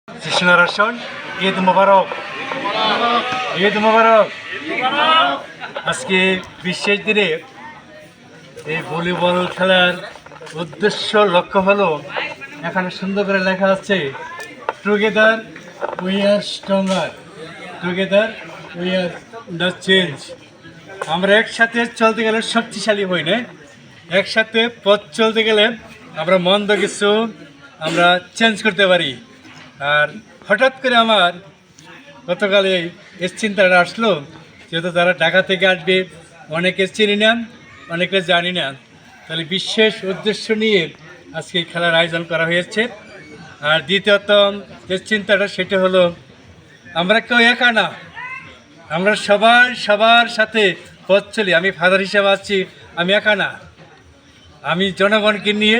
Generation Eid মোবারক ঈদ মোবারক। আজকে বিশেষ দিনে এই ভলিবল খেলার উদ্দেশ্য লক্ষ্য হলো এখানে সুন্দর করে লেখা আছে together we are stronger, together we are the change. আমরা একসাথে চলতে গেলে শক্তিশালী হই না, একসাথে পথ চলতে গেলে আমরা মন্দ কিছু আমরা চেঞ্জ করতে পারি। আর হঠাৎ করে আমার গতকাল এই চিন্তাটা আসলো, যেহেতু তারা ঢাকা থেকে আসবে, অনেকে চিনি না, অনেকে জানি না, তাহলে বিশেষ উদ্দেশ্য নিয়ে আজকে এই খেলার আয়োজন করা হয়েছে। আর দ্বিতীয়ত যে চিন্তাটা সেটা হলো আমরা কেউ একা না, আমরা সবাই সবার সাথে পথ চলি। আমি ফাদার হিসেবে আছি, আমি একা না, আমি জনগণকে নিয়ে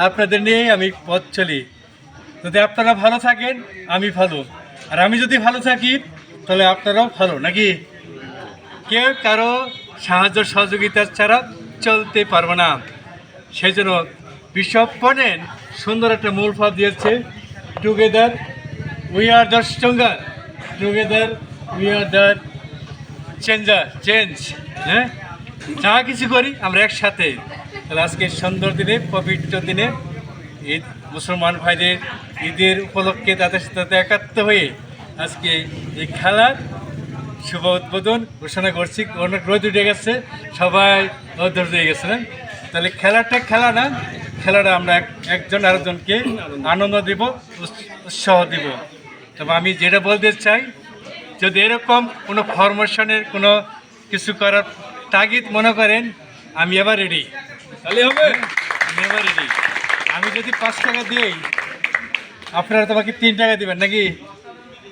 আপনাদের নিয়েই আমি পথ চলি। যদি আপনারা ভালো থাকেন আমি ভালো, আর আমি যদি ভালো থাকি তাহলে আপনারাও ভালো, নাকি? কেউ কারো সাহায্য সহযোগিতা ছাড়া চলতে পারবো না। সেই জন্য বিশপ পনেন সুন্দর একটা মূল পদ দিয়েছে, together we are the stronger, together we are the change. হ্যাঁ, যা কিছু করি আমরা একসাথে। তাহলে আজকে সুন্দর দিনে, পবিত্র দিনে, ঈদ মুসলমান ভাইদের ঈদের উপলক্ষে তাদের সাথে একাত্ম হয়ে আজকে এই খেলার শুভ উদ্বোধন ঘোষণা করছি। অনেক রোদ উঠে গেছে, সবাই ধৈর্য হয়ে গেছে না? তাহলে খেলাটা খেলা না, খেলাটা আমরা একজন আরেকজনকে আনন্দ দিব, উৎসাহ দিব। তবে আমি যেটা বলতে চাই, যদি এরকম কোনো ফরমেশনের কোনো কিছু করার তাগিদ মনে করেন, আমি এবার রেডি, তাহলে হবে। আমি এবার রেডি। আমি যদি 5 টাকা দিই, আপনারা তোমাকে 3 টাকা দিবেন নাকি?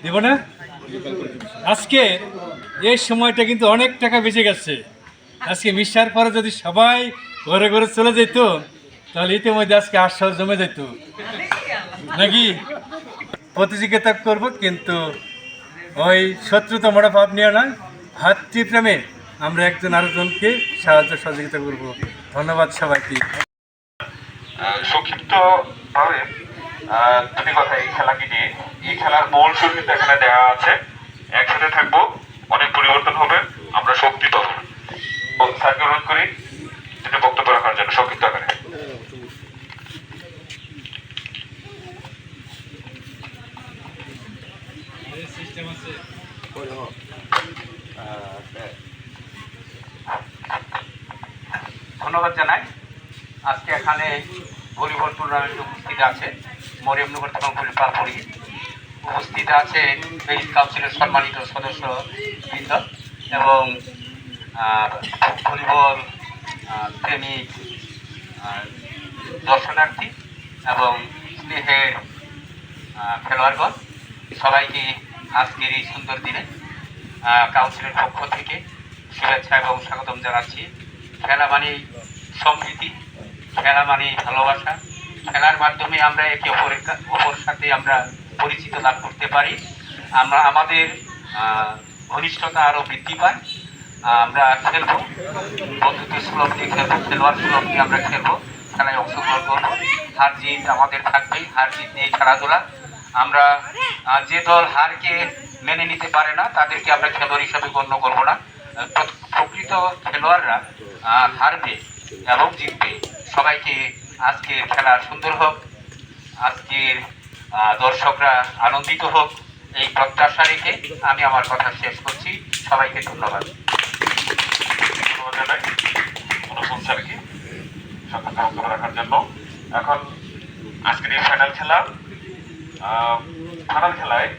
দেব না? আজকে এই সময়টা কিন্তু অনেক টাকা বেঁচে গেছে। আজকে মিশার পরে যদি সবাই ঘরে ঘরে চলে যেত, তাহলে ইতিমধ্যে আজকে 800 জমে যেত, নাকি? প্রতিযোগিতা করব, কিন্তু ওই শত্রুতা মনোভাব নিয়ে না, ভাতৃপ্রেমে আমরা একজন আরেকজনকে সাহায্য সহযোগিতা করব। ধন্যবাদ সবাইকে। সংক্ষিপ্ত ভাবে দুটি কথা এই খেলাকে নিয়ে। এই খেলার মূল সুর কিন্তু এখানে দেওয়া আছে, একসাথে থাকবো, অনেক পরিবর্তন হবে, আমরা শক্তি পাবো। স্যারকে অনুরোধ করি দুটো বক্তব্য রাখার জন্য সংক্ষিপ্ত আকারে। ধন্যবাদ জানাই। আজকে এখানে ভলিবল টুর্নামেন্ট উপস্থিত আছে মরিয়মনগর থানা পরি, উপস্থিত আছে মেরিট কাউন্সিলের সম্মানিত সদস্য বৃন্দ এবং ভলিবল প্রেমিক দর্শনার্থী এবং স্নেহের খেলোয়াড়গণ, সবাইকে আজকের এই সুন্দর দিনে কাউন্সিলের পক্ষ থেকে শুভেচ্ছা এবং স্বাগতম জানাচ্ছি। খেলা মানেই সম্প্রীতি, খেলা মানেই ভালোবাসা। খেলার মাধ্যমে আমরা একে অপর সাথে আমরা পরিচিত লাভ করতে পারি, আমরা আমাদের ঘনিষ্ঠতা আরও বৃদ্ধি পায়। আমরা খেলবো, বন্ধুত্ব সুলভ নিয়ে খেলবো, খেলোয়াড় সুলভ নিয়ে আমরা খেলবো, খেলায় অংশগ্রহণ করবো। হার জিত আমাদের থাকবেই, হার জিত নিয়ে খেলাধুলা। আমরা যে দল হারকে মেনে নিতে পারে না তাদেরকে আমরা খেলোয়াড় হিসাবে গণ্য করবো না। প্রকৃত খেলোয়াড়রা হারবে এবং জিতবে। সবাইকে আজকের খেলা সুন্দর হোক, আজকের দর্শকরা আনন্দিত হোক, এই প্রত্যাশা রেখে আমি আমার কথা শেষ করছি। সবাইকে ধন্যবাদ। ধন্যবাদ জানাই অনুপম স্যারকে সাক্ষাৎকার বক্তব্য রাখার জন্য। এখন আজকের এই ফাইনাল খেলায়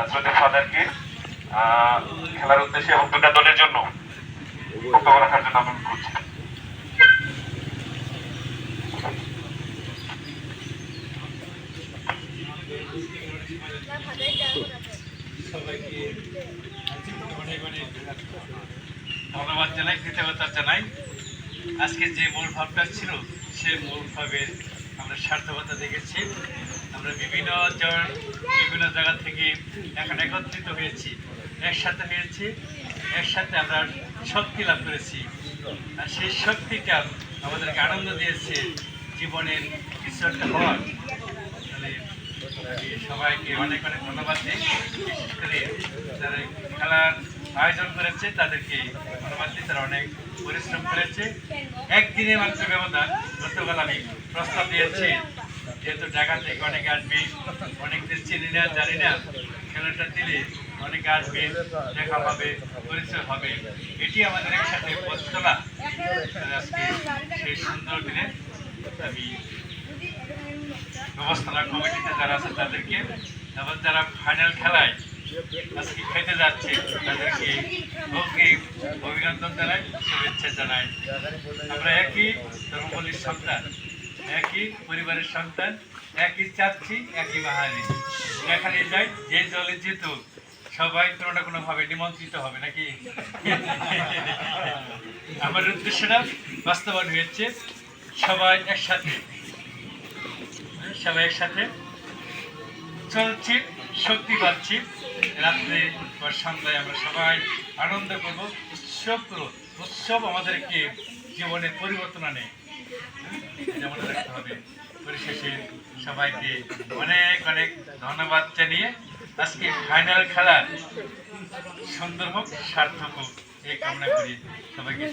শ্রদ্ধেয় ফাদারকে খেলার উদ্দেশ্যে এবং দুটা দলের জন্য বক্তব্য রাখার জন্য আমি করছি। ধন্যবাদ জানাই, কৃতজ্ঞতা জানাই। আজকে যে মূল ভাবটা ছিল সে মূল ভাবের আমরা সার্থকতা দেখেছি। আমরা বিভিন্ন জায়গা থেকে এখন একত্রিত হয়েছি, একসাথে হয়েছি, একসাথে আমরা শক্তি লাভ করেছি। আর সেই শক্তিটা আমাদেরকে আনন্দ দিয়েছে জীবনের কিছু একটা হওয়ার। মানে আমি সবাইকে অনেক অনেক ধন্যবাদ দিই। বিশেষ করে যারা খেলার আয়োজন করেছে তাদেরকে ধন্যবাদ দিই। তারা অনেক পরিশ্রম করেছে। একদিনে মাত্র ব্যবধান। গতকাল আমি প্রস্তাব দিয়েছি, যেহেতু ঢাকা থেকে অনেকে আসবে, অনেকদের চিনি না জানি না, খেলাটা দিলে অনেকে আসবে, দেখা হবে, পরিচয় হবে, এটি আমাদের একসাথে পথ চলা। আজকে সেই সুন্দর দিনে আমি ব্যবস্থাপনা কমিটিতে যারা আছে তাদেরকে, এবং যারা ফাইনাল খেলায় আজকে খেতে যাচ্ছে তাদেরকে অভিনন্দন জানাই, শুভেচ্ছা জানাই। আমরা একই ধর্মপল্লীর সন্তান, একই পরিবারের সন্তান, একই চাচ্ছি, একই বাহারি। এখানে যাই, যে দলে যেহেতু সবাই কোনো না কোনোভাবে নিমন্ত্রিত হবে নাকি। আমার উদ্দেশ্যটা বাস্তবায়ন হয়েছে। সবাই একসাথে চলছি, শক্তি পাচ্ছি। রাত্রে বা সন্ধ্যায় আমরা সবাই আনন্দ করবো, উৎসব করবো। উৎসব আমাদেরকে জীবনে পরিবর্তন আনে, যেমন রাখতে হবে। পরিশেষে সবাইকে অনেক অনেক ধন্যবাদ জানিয়ে আজকে ফাইনাল খেলা সুন্দর হোক, সার্থক হোক, এই কামনা করি। সবাইকে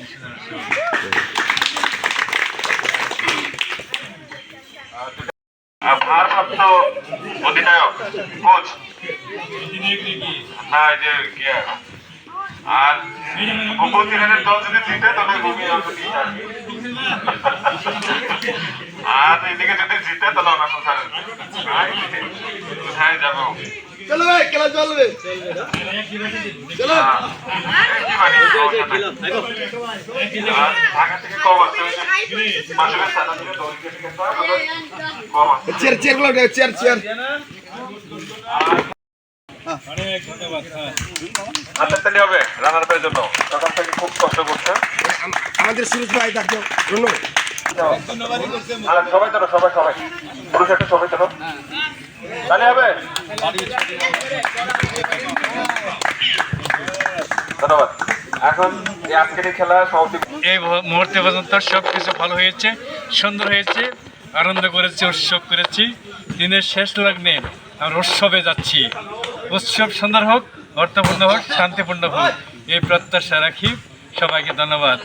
ভারপ্রাপ্ত অধিনায়ক কোচ না, যে আর উপজেলার দল যদি জিতে তবে ভূমি আর এদিকে যদি জিতে তাহলে আমরা কোথায় যাবো। চলো ভাই, খেলা চলবে। চলো ঢাকা থেকে কম আসছে, কম আসছে। চেয়ার চেয়ার গুলো চেয়ার চেয়ার অনেক ধন্যবাদ। হাতের তালি হবে রানার পের জন্য, সকাল থেকে খুব কষ্ট করছে আমাদের সুরজ ভাই, থাকতো ধন্যবাদ। আর সবাই ধরো, সবাই পুরুষ একটা সবাই ধরো, তাহলে হবে। ধন্যবাদ। এখন এই আজকের এই খেলা সমাপ্তি। এই মুহূর্তে পর্যন্ত সব কিছু ভালো হয়েছে, সুন্দর হয়েছে, আনন্দ করেছি, উৎসব করেছি। দিনের শেষ লগ্নে আমরা উৎসবে যাচ্ছি। উৎসব সুন্দর হোক, অর্থপূর্ণ হোক, শান্তিপূর্ণ হোক, এই প্রত্যাশা রাখি। সবাইকে ধন্যবাদ।